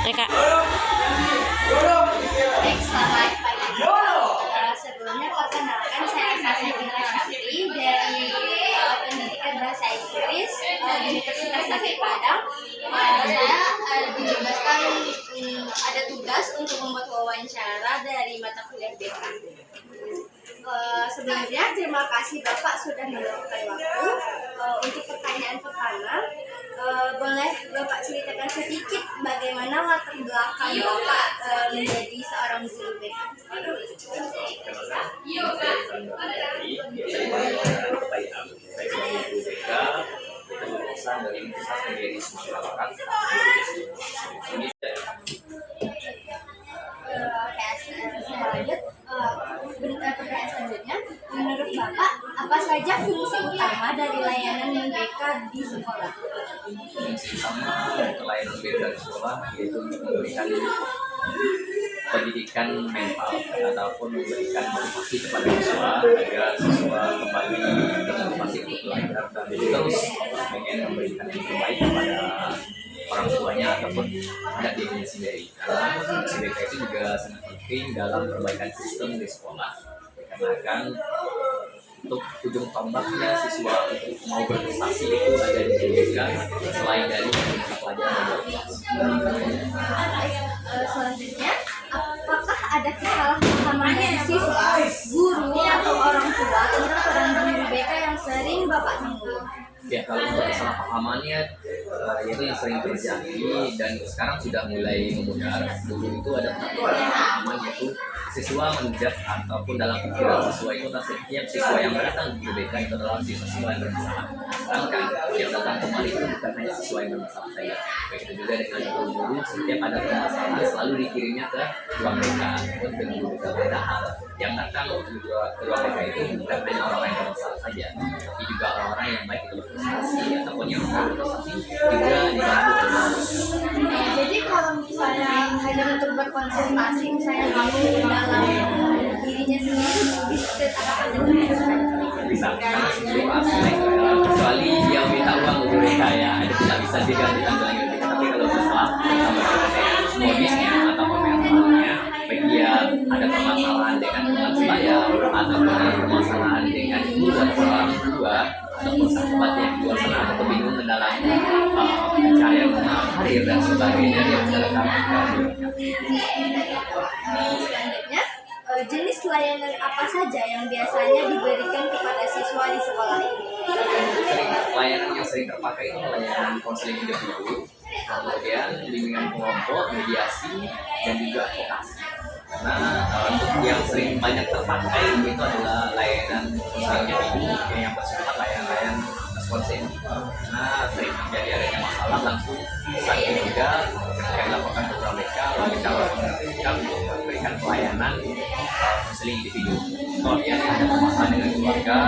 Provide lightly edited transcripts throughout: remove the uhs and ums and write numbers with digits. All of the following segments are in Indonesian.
Reka. Baik, selamat pagi. Sebelumnya perkenalkan saya Saskia Syafri dari Pendidikan Bahasa Inggris Universitas Negeri Padang. Saya ditugaskan ada tugas untuk membuat wawancara dari mata kuliah BK. Sebelumnya terima kasih Bapak sudah meluangkan waktu. Untuk pertanyaan pertama, boleh Bapak ceritakan sedikit bagaimana latar belakang Bapak menjadi seorang guru BK? Dari Universitas Negeri Sumatera Barat. Pertanyaan selanjutnya, menurut Bapak, apa saja fungsi utama dari layanan BK di sekolah? Fungsi utama layanan BK di sekolah yaitu memberikan pendidikan mental ataupun memberikan motivasi kepada siswa agar siswa kembali termotivasi untuk belajar dan terus ingin memberikan yang terbaik kepada orang tuanya ataupun anak dirinya sendiri. Karena fungsi BK itu juga sangat penting dalam perbaikan sistem di sekolah. Dikarenakan untuk ujung tombaknya siswa untuk mau berprestasi itu ada di BK selain dari pelajaran. Selanjutnya, apakah ada kesalahpahaman dari siswa, guru, atau orang tua tentang peran guru BK yang sering Bapak temui? Ya, kalau untuk kesalahpahamannya itu yang sering terjadi dan sekarang sudah mulai memudar. Dulu itu ada kesalahpahaman yaitu siswa menjudge ataupun dalam pikiran siswa itu setiap siswa yang datang di BK itu adalah siswa yang bermasalah. Sedangkan yang datang kembali itu bukan hanya siswa yang bermasalah saja. Begitu juga dengan guru, setiap ada permasalahan selalu dikirimnya ke ruang BK ataupun ke guru BK beda hal. Yang datang ke ruang BK itu bukan hanya orang yang bermasalah saja, tapi juga orang-orang yang baik itu berprestasi ataupun yang berprestasi juga dibantu. Jadi kalau misalnya hanya untuk berkonsultasi, misalnya kamu dalam dirinya sendiri, bisa tetap Bisa karena sebelum asli kecuali dia minta uang untuk mereka ya ada tidak bisa digantikan lagi. Tapi kalau masalah modisnya atau mentalnya, baik dia ada permasalahan dengan teman sebaya ataupun ada permasalahan dengan guru atau orang tua ataupun sahabat yang di luar sana atau kebingungan dalam pencarian karir dan sebagainya, dia bisa datang ke Selanjutnya, jenis layanan apa saja yang biasanya diberikan kepada siswa di sekolah ini? Layanan yang sering terpakai itu layanan konseling individu, kemudian bimbingan kelompok, mediasi, dan juga advokasi. Karena untuk yang sering banyak terpakai itu adalah layanan konseling individu yang bersifat layanan responsif. Karena sering terjadi adanya masalah langsung saat itu juga ketika dilaporkan ke mereka, mereka mengertikan untuk memberikan pelayanan konseling individu. Kemudian ada permasalahan dengan keluarga,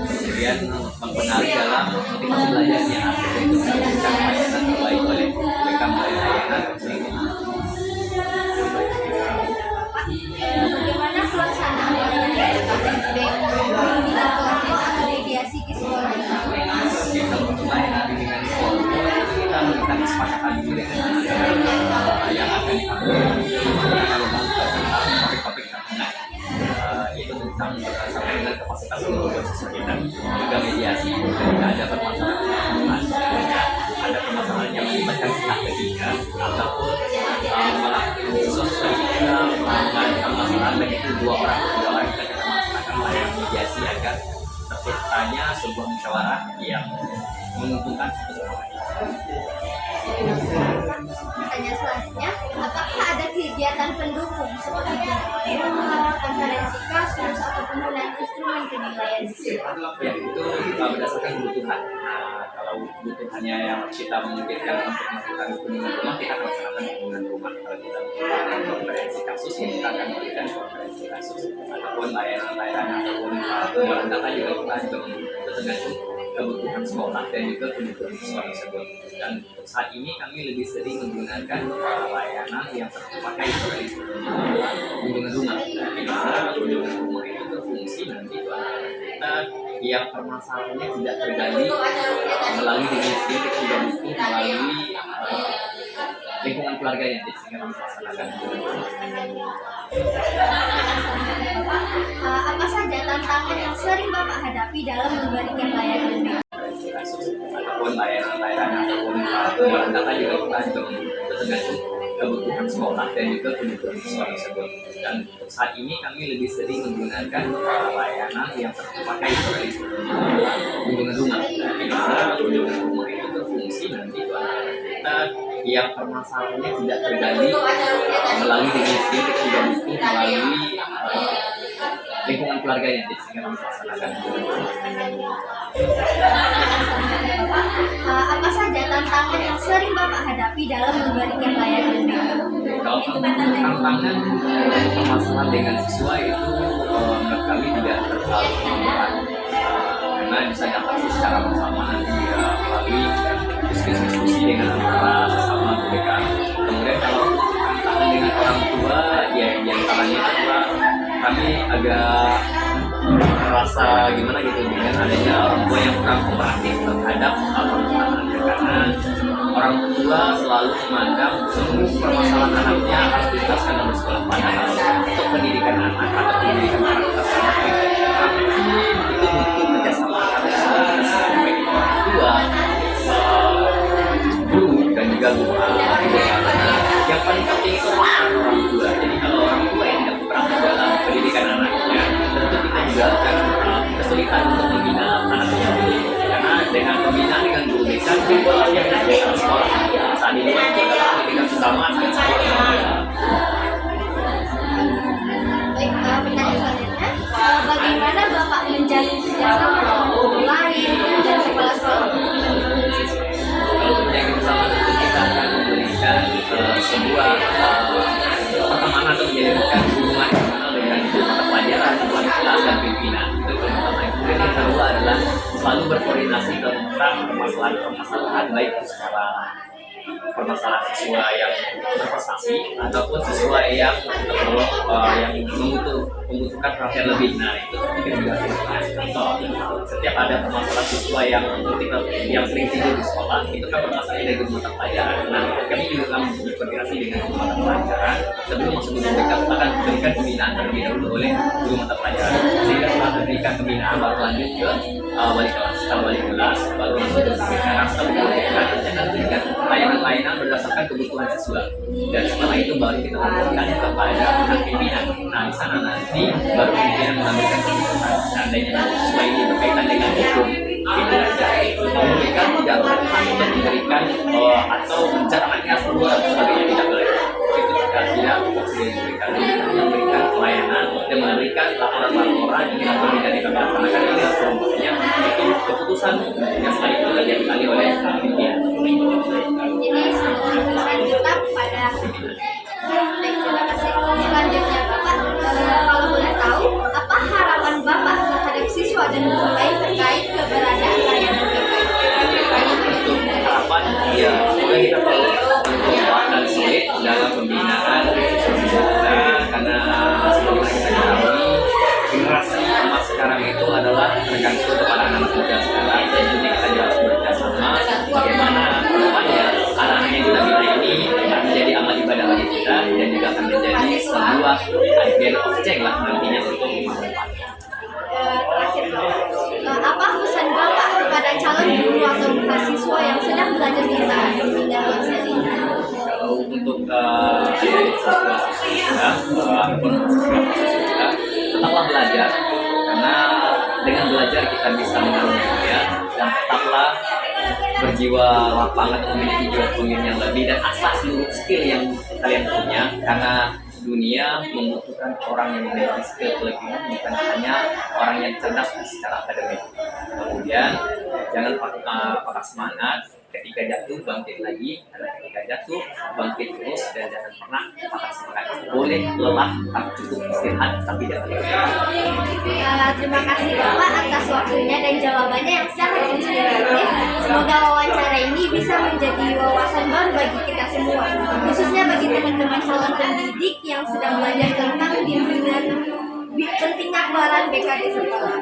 kemudian mempengaruhi dalam motivasi belajarnya, sehingga itu memberikan pelayanan terbaik oleh mereka melalui layanan konseling individu. Bagaimana pelaksanaan bimbingan kelompok atau mediasi di sekolah? Jadi kalau untuk layanan bimbingan kelompok itu kita memberikan kesepakatan dulu dengan anak yang akan diambil kalau tentang topik-topik terkait itu tentang sampai dengan kapasitas untuk siswa kita. Juga mediasi ketika ada permasalahan, ada permasalahan yang melibatkan pihak ketiga ataupun malah siswa kita melakukan permasalahan baik itu dua orang kita masalahkan layanan mediasi agar terciptanya sebuah musyawarah yang menguntungkan satu sama lain. Pertanyaan selanjutnya, apakah ada kegiatan pendukung seperti jurnal, konferensi kasus, atau penggunaan instrumen penilaian siswa? Ya, itu berdasarkan kebutuhan. Kalau kebutuhannya yang kita memungkinkan untuk melakukan kunjungan rumah, kita akan laksanakan kunjungan rumah. Kalau kita membutuhkan konferensi kasus, ya kita akan memberikan konferensi kasus. Ataupun layanan-layanan ataupun pengolahan data juga kita tergantung kebutuhan sekolah dan juga kebutuhan siswa tersebut. Dan untuk saat ini kami lebih sering menggunakan layanan yang terpakai sebagai kunjungan rumah. Di mana kunjungan rumah itu berfungsi nanti kita yang permasalahannya tidak tergali melalui diri sendiri, tidak mungkin melalui lingkungan keluarganya sehingga melaksanakan. Apa saja tantangan yang sering Bapak hadapi dalam memberikan layanan BK? Kasus ataupun layanan ataupun pengelolaan data juga kita juga tergantung kebutuhan sekolah dan juga kebutuhan siswa tersebut. Dan untuk saat ini kami lebih sering menggunakan layanan yang terpakai sebagai kunjungan rumah. Di mana kunjungan rumah itu berfungsi nanti kita yang permasalahannya tidak tergali melalui diri sendiri, tidak butuh melalui lingkungan keluarganya sehingga melaksanakan. Apa saja tantangan yang sering Bapak hadapi dalam memberikan layanan BK? Kalau tantangan permasalahan dengan siswa itu menurut kami tidak terlalu berat karena bisa diatasi secara bersama nanti melalui diskusi dengan antara sesama mereka. Kemudian kalau tantangan dengan orang tua ya diantaranya adalah kami agak merasa gimana gitu dengan adanya orang tua yang kurang kooperatif terhadap permasalahan karena orang tua selalu memandang semua permasalahan anaknya harus dijelaskan dalam sekolah, padahal untuk pendidikan anak atau pendidikan anak itu butuh kerjasama antara baik orang tua, guru dan juga guru. Yang paling penting itu orang tua. Jadi kalau orang tua yang tidak berperan dalam pendidikan anaknya, tentu kita juga akan kesulitan untuk membina anaknya. Karena dengan pembinaan dengan guru BK yang ada di sekolah saat ini itu adalah pendidikan utama saat sekolah. Baik, pertanyaan selanjutnya, bagaimana Bapak menjalin kerjasama dengan guru lain dan sekolah-sekolah untuk mendukung siswa? Kalau yang bersama tentu kita akan memberikan sebuah pertemanan atau menjalinkan hubungan dengan mata pelajaran, wali kelas dan pimpinan. Itu yang pertama. Kemudian yang kedua adalah selalu berkoordinasi tentang permasalahan baik itu secara permasalahan siswa yang berprestasi ataupun siswa yang membutuhkan perhatian lebih. Nah itu mungkin juga contoh. Setiap ada permasalahan siswa yang sering tidur di sekolah, itu kan permasalahan dari mata pelajaran. Nah kami juga akan berkoordinasi dengan mata pelajaran sebelum masuk ke BK akan diberikan pembinaan terlebih dahulu oleh guru mata pelajaran sehingga setelah diberikan pembinaan baru lanjut ke wali kelas. Kalau wali kelas baru masuk ke BK. Setelah BK akan diberikan layanan berdasarkan kebutuhan siswa dan setelah itu baru kita laporkan kepada pihak pimpinan. Nah di sana nanti baru pimpinan mengambilkan keputusan seandainya siswa ini berkaitan dengan hukum pimpinan memberikan tidak untuk memberikan atau mencatatnya sebuah sebagainya tidak boleh. Itu tidak memberikan pelayanan dan memberikan laporan-laporan yang tidak boleh dari laksanakan oleh kelompoknya itu keputusan yang setelah itu diambil oleh pimpinan. Jadi keputusan kita pada terima kasih. Selanjutnya Bapak, kalau boleh tahu apa harapan Bapak terhadap siswa dan guru lain terkait keberadaan layanan BK? Untuk harapan ya semoga kita perlu kuat dan sulit dalam pembinaan siswa kita karena sebagaimana kita ketahui generasi emas sekarang itu adalah tergantung kepada anak muda sekarang dan tentunya kita harus bekerjasama bagaimana kedepannya anak-anak yang kita bina ini akan menjadi amal ibadah bagi kita dan juga akan menjadi sebuah agent of change lah nantinya untuk memanfaatkan. Terakhir Bapak, apa pesan Bapak kepada calon guru atau mahasiswa yang sedang belajar di saat ini dalam sesi ini? Kalau untuk siswa kita ataupun mahasiswa tetaplah belajar karena dengan belajar kita bisa mengaruhinya dan tetaplah berjiwa lapang atau memiliki jiwa pengin yang lebih dan asah seluruh skill yang kalian punya karena dunia membutuhkan orang yang memiliki skill kelebihan bukan hanya orang yang cerdas secara akademik. Kemudian jangan patah semangat, ketika jatuh bangkit lagi, karena ketika jatuh bangkit terus dan jangan pernah patah semangat. Boleh lelah tapi cukup istirahat tapi jangan lelah. Terima kasih Bapak atas waktunya dan jawabannya yang sangat inspiratif. Semoga wawancara ini bisa menjadi wawasan baru bagi kita semua, khususnya bagi teman-teman calon pendidik yang sedang belajar tentang bimbingan pentingnya peran BK di sekolah.